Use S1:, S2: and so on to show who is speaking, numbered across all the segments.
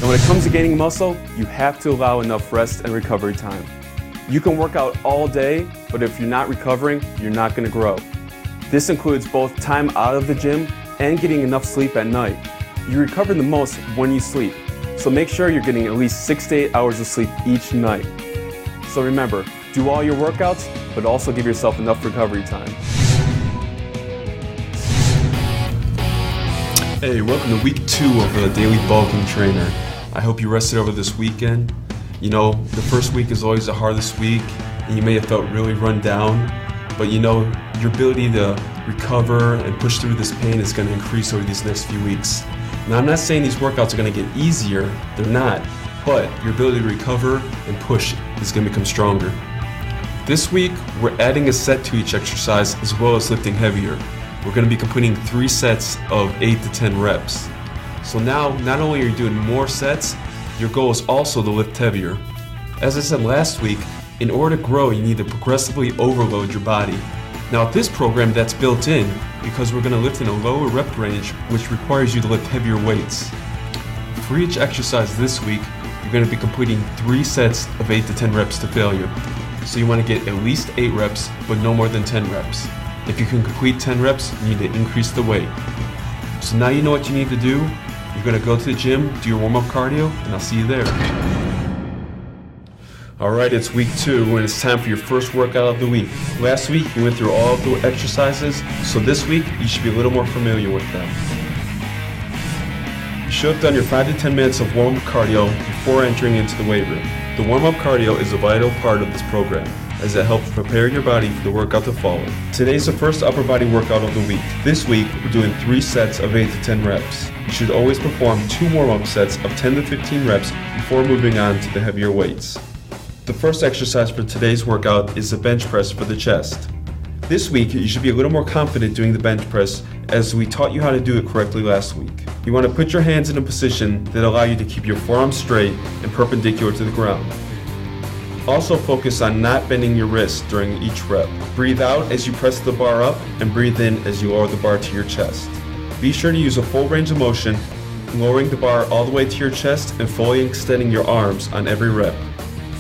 S1: And when it comes to gaining muscle, you have to allow enough rest and recovery time. You can work out all day, but if you're not recovering, you're not going to grow. This includes both time out of the gym and getting enough sleep at night. You recover the most when you sleep, so make sure you're getting at least 6 to 8 hours of sleep each night. So remember, do all your workouts, but also give yourself enough recovery time.
S2: Hey, welcome to week 2 of the Daily Bulking Trainer. I hope you rested over this weekend. You know, the first week is always the hardest week, and you may have felt really run down, but you know, your ability to recover and push through this pain is going to increase over these next few weeks. Now, I'm not saying these workouts are going to get easier, they're not, but your ability to recover and push is going to become stronger. This week, we're adding a set to each exercise as well as lifting heavier. We're going to be completing 3 sets of 8 to 10 reps. So now, not only are you doing more sets, your goal is also to lift heavier. As I said last week, in order to grow, you need to progressively overload your body. Now with this program, that's built in because we're going to lift in a lower rep range, which requires you to lift heavier weights. For each exercise this week, you're going to be completing 3 sets of 8 to 10 reps to failure. So you want to get at least 8 reps, but no more than 10 reps. If you can complete 10 reps, you need to increase the weight. So now you know what you need to do. You're going to go to the gym, do your warm-up cardio, and I'll see you there. Alright, it's week 2, and it's time for your first workout of the week. Last week, you went through all of the exercises, so this week, you should be a little more familiar with them. You should have done your 5 to 10 minutes of warm-up cardio before entering into the weight room. The warm-up cardio is a vital part of this program, as it helps prepare your body for the workout to follow. Today's the first upper body workout of the week. This week, we're doing 3 sets of 8 to 10 reps. You should always perform 2 warm-up sets of 10 to 15 reps before moving on to the heavier weights. The first exercise for today's workout is the bench press for the chest. This week, you should be a little more confident doing the bench press as we taught you how to do it correctly last week. You want to put your hands in a position that allow you to keep your forearms straight and perpendicular to the ground. Also focus on not bending your wrists during each rep. Breathe out as you press the bar up and breathe in as you lower the bar to your chest. Be sure to use a full range of motion, lowering the bar all the way to your chest and fully extending your arms on every rep.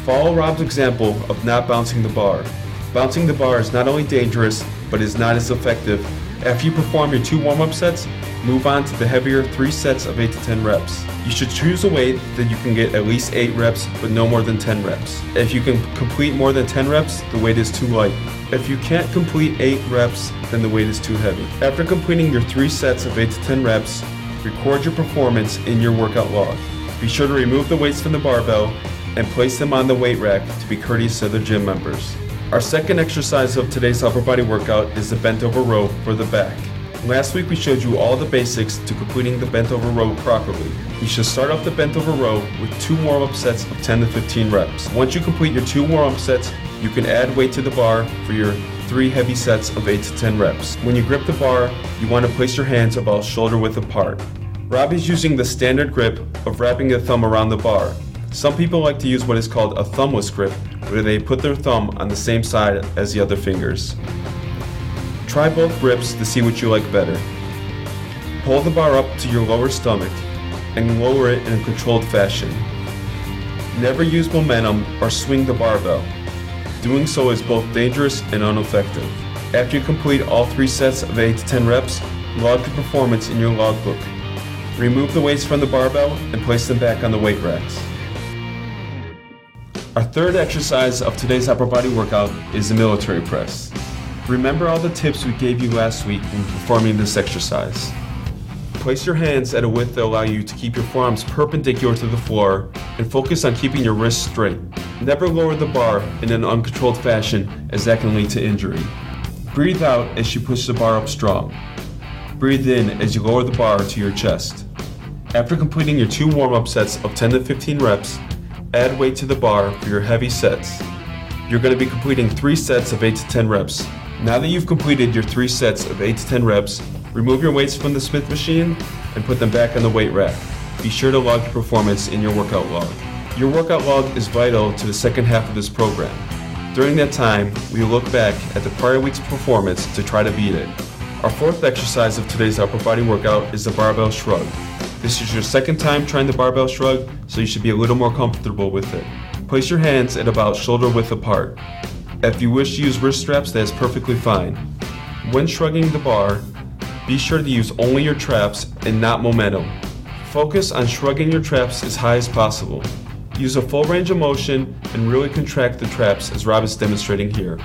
S2: Follow Rob's example of not bouncing the bar. Bouncing the bar is not only dangerous, but is not as effective. After you perform your 2 warm-up sets, move on to the heavier 3 sets of 8 to 10 reps. You should choose a weight that you can get at least 8 reps, but no more than 10 reps. If you can complete more than 10 reps, the weight is too light. If you can't complete 8 reps, then the weight is too heavy. After completing your 3 sets of 8 to 10 reps, record your performance in your workout log. Be sure to remove the weights from the barbell and place them on the weight rack to be courteous to other gym members. Our second exercise of today's upper body workout is the bent over row for the back. Last week we showed you all the basics to completing the bent over row properly. You should start off the bent over row with 2 warm-up sets of 10 to 15 reps. Once you complete your 2 warm-up sets, you can add weight to the bar for your 3 heavy sets of 8 to 10 reps. When you grip the bar, you want to place your hands about shoulder width apart. Rob is using the standard grip of wrapping the thumb around the bar. Some people like to use what is called a thumbless grip, where they put their thumb on the same side as the other fingers. Try both grips to see what you like better. Pull the bar up to your lower stomach and lower it in a controlled fashion. Never use momentum or swing the barbell. Doing so is both dangerous and ineffective. After you complete all 3 sets of 8 to 10 reps, log the performance in your logbook. Remove the weights from the barbell and place them back on the weight racks. Our third exercise of today's upper body workout is the military press. Remember all the tips we gave you last week when performing this exercise. Place your hands at a width that allow you to keep your forearms perpendicular to the floor and focus on keeping your wrists straight. Never lower the bar in an uncontrolled fashion, as that can lead to injury. Breathe out as you push the bar up strong. Breathe in as you lower the bar to your chest. After completing your 2 warm-up sets of 10 to 15 reps, add weight to the bar for your heavy sets. You're going to be completing 3 sets of 8 to 10 reps. Now that you've completed your 3 sets of 8 to 10 reps, remove your weights from the Smith machine and put them back on the weight rack. Be sure to log your performance in your workout log. Your workout log is vital to the second half of this program. During that time, we will look back at the prior week's performance to try to beat it. Our fourth exercise of today's upper body workout is the barbell shrug. This is your second time trying the barbell shrug, so you should be a little more comfortable with it. Place your hands at about shoulder width apart. If you wish to use wrist straps, that is perfectly fine. When shrugging the bar, be sure to use only your traps and not momentum. Focus on shrugging your traps as high as possible. Use a full range of motion and really contract the traps as Rob is demonstrating here.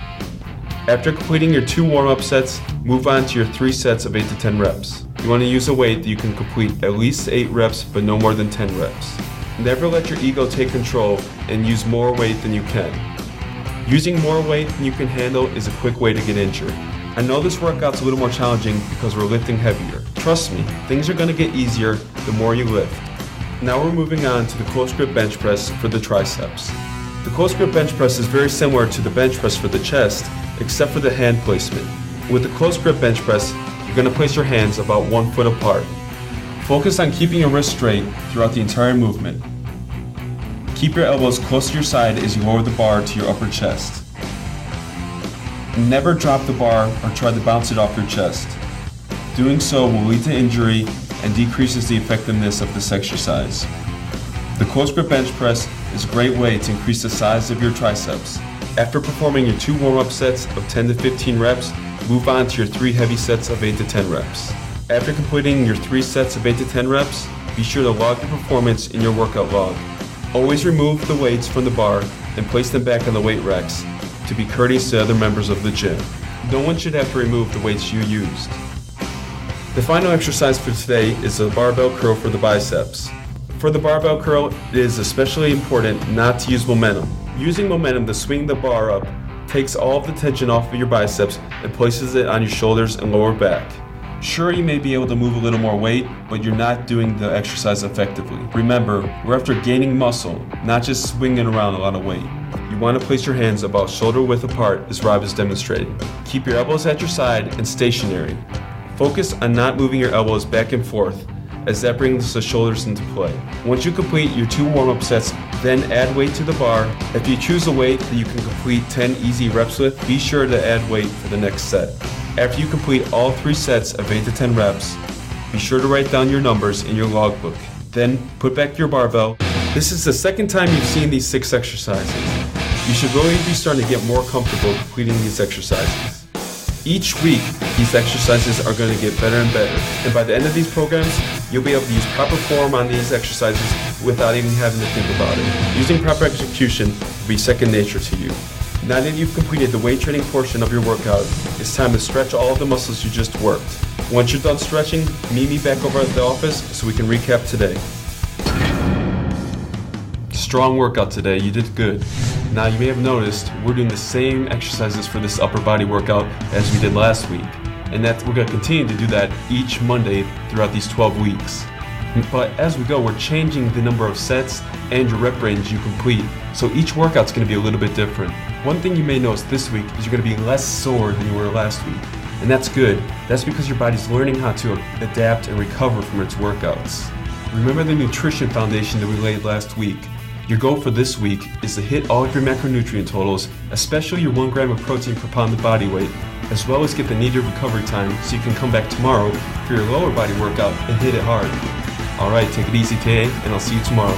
S2: After completing your 2 warm-up sets, move on to your 3 sets of 8 to 10 reps. You want to use a weight that you can complete at least 8 reps but no more than 10 reps. Never let your ego take control and use more weight than you can. Using more weight than you can handle is a quick way to get injured. I know this workout's a little more challenging because we're lifting heavier. Trust me, things are going to get easier the more you lift. Now we're moving on to the close grip bench press for the triceps. The close grip bench press is very similar to the bench press for the chest, except for the hand placement. With the close grip bench press, you're going to place your hands about 1 foot apart. Focus on keeping your wrist straight throughout the entire movement. Keep your elbows close to your side as you lower the bar to your upper chest. Never drop the bar or try to bounce it off your chest. Doing so will lead to injury and decreases the effectiveness of this exercise. The close grip bench press is a great way to increase the size of your triceps. After performing your 2 warm-up sets of 10 to 15 reps, move on to your 3 heavy sets of 8 to 10 reps. After completing your 3 sets of 8 to 10 reps, be sure to log your performance in your workout log. Always remove the weights from the bar and place them back on the weight racks to be courteous to other members of the gym. No one should have to remove the weights you used. The final exercise for today is the barbell curl for the biceps. For the barbell curl, it is especially important not to use momentum. Using momentum to swing the bar up takes all of the tension off of your biceps and places it on your shoulders and lower back. Sure, you may be able to move a little more weight, but you're not doing the exercise effectively. Remember, we're after gaining muscle, not just swinging around a lot of weight. You want to place your hands about shoulder width apart as Rob is demonstrating. Keep your elbows at your side and stationary. Focus on not moving your elbows back and forth, as that brings the shoulders into play. Once you complete your 2 warm-up sets, then add weight to the bar. If you choose a weight that you can complete 10 easy reps with, be sure to add weight for the next set. After you complete all 3 sets of 8 to 10 reps, be sure to write down your numbers in your logbook. Then put back your barbell. This is the second time you've seen these 6 exercises. You should really be starting to get more comfortable completing these exercises. Each week, these exercises are going to get better and better. And by the end of these programs, you'll be able to use proper form on these exercises without even having to think about it. Using proper execution will be second nature to you. Now that you've completed the weight training portion of your workout, it's time to stretch all of the muscles you just worked. Once you're done stretching, meet me back over at the office so we can recap today. Strong workout today, you did good. Now you may have noticed we're doing the same exercises for this upper body workout as we did last week. And that we're going to continue to do that each Monday throughout these 12 weeks. But as we go, we're changing the number of sets and your rep range you complete. So each workout's going to be a little bit different. One thing you may notice this week is you're going to be less sore than you were last week. And that's good. That's because your body's learning how to adapt and recover from its workouts. Remember the nutrition foundation that we laid last week. Your goal for this week is to hit all of your macronutrient totals, especially your 1 gram of protein per pound of body weight, as well as get the needed recovery time so you can come back tomorrow for your lower body workout and hit it hard. Alright, take it easy today, and I'll see you tomorrow.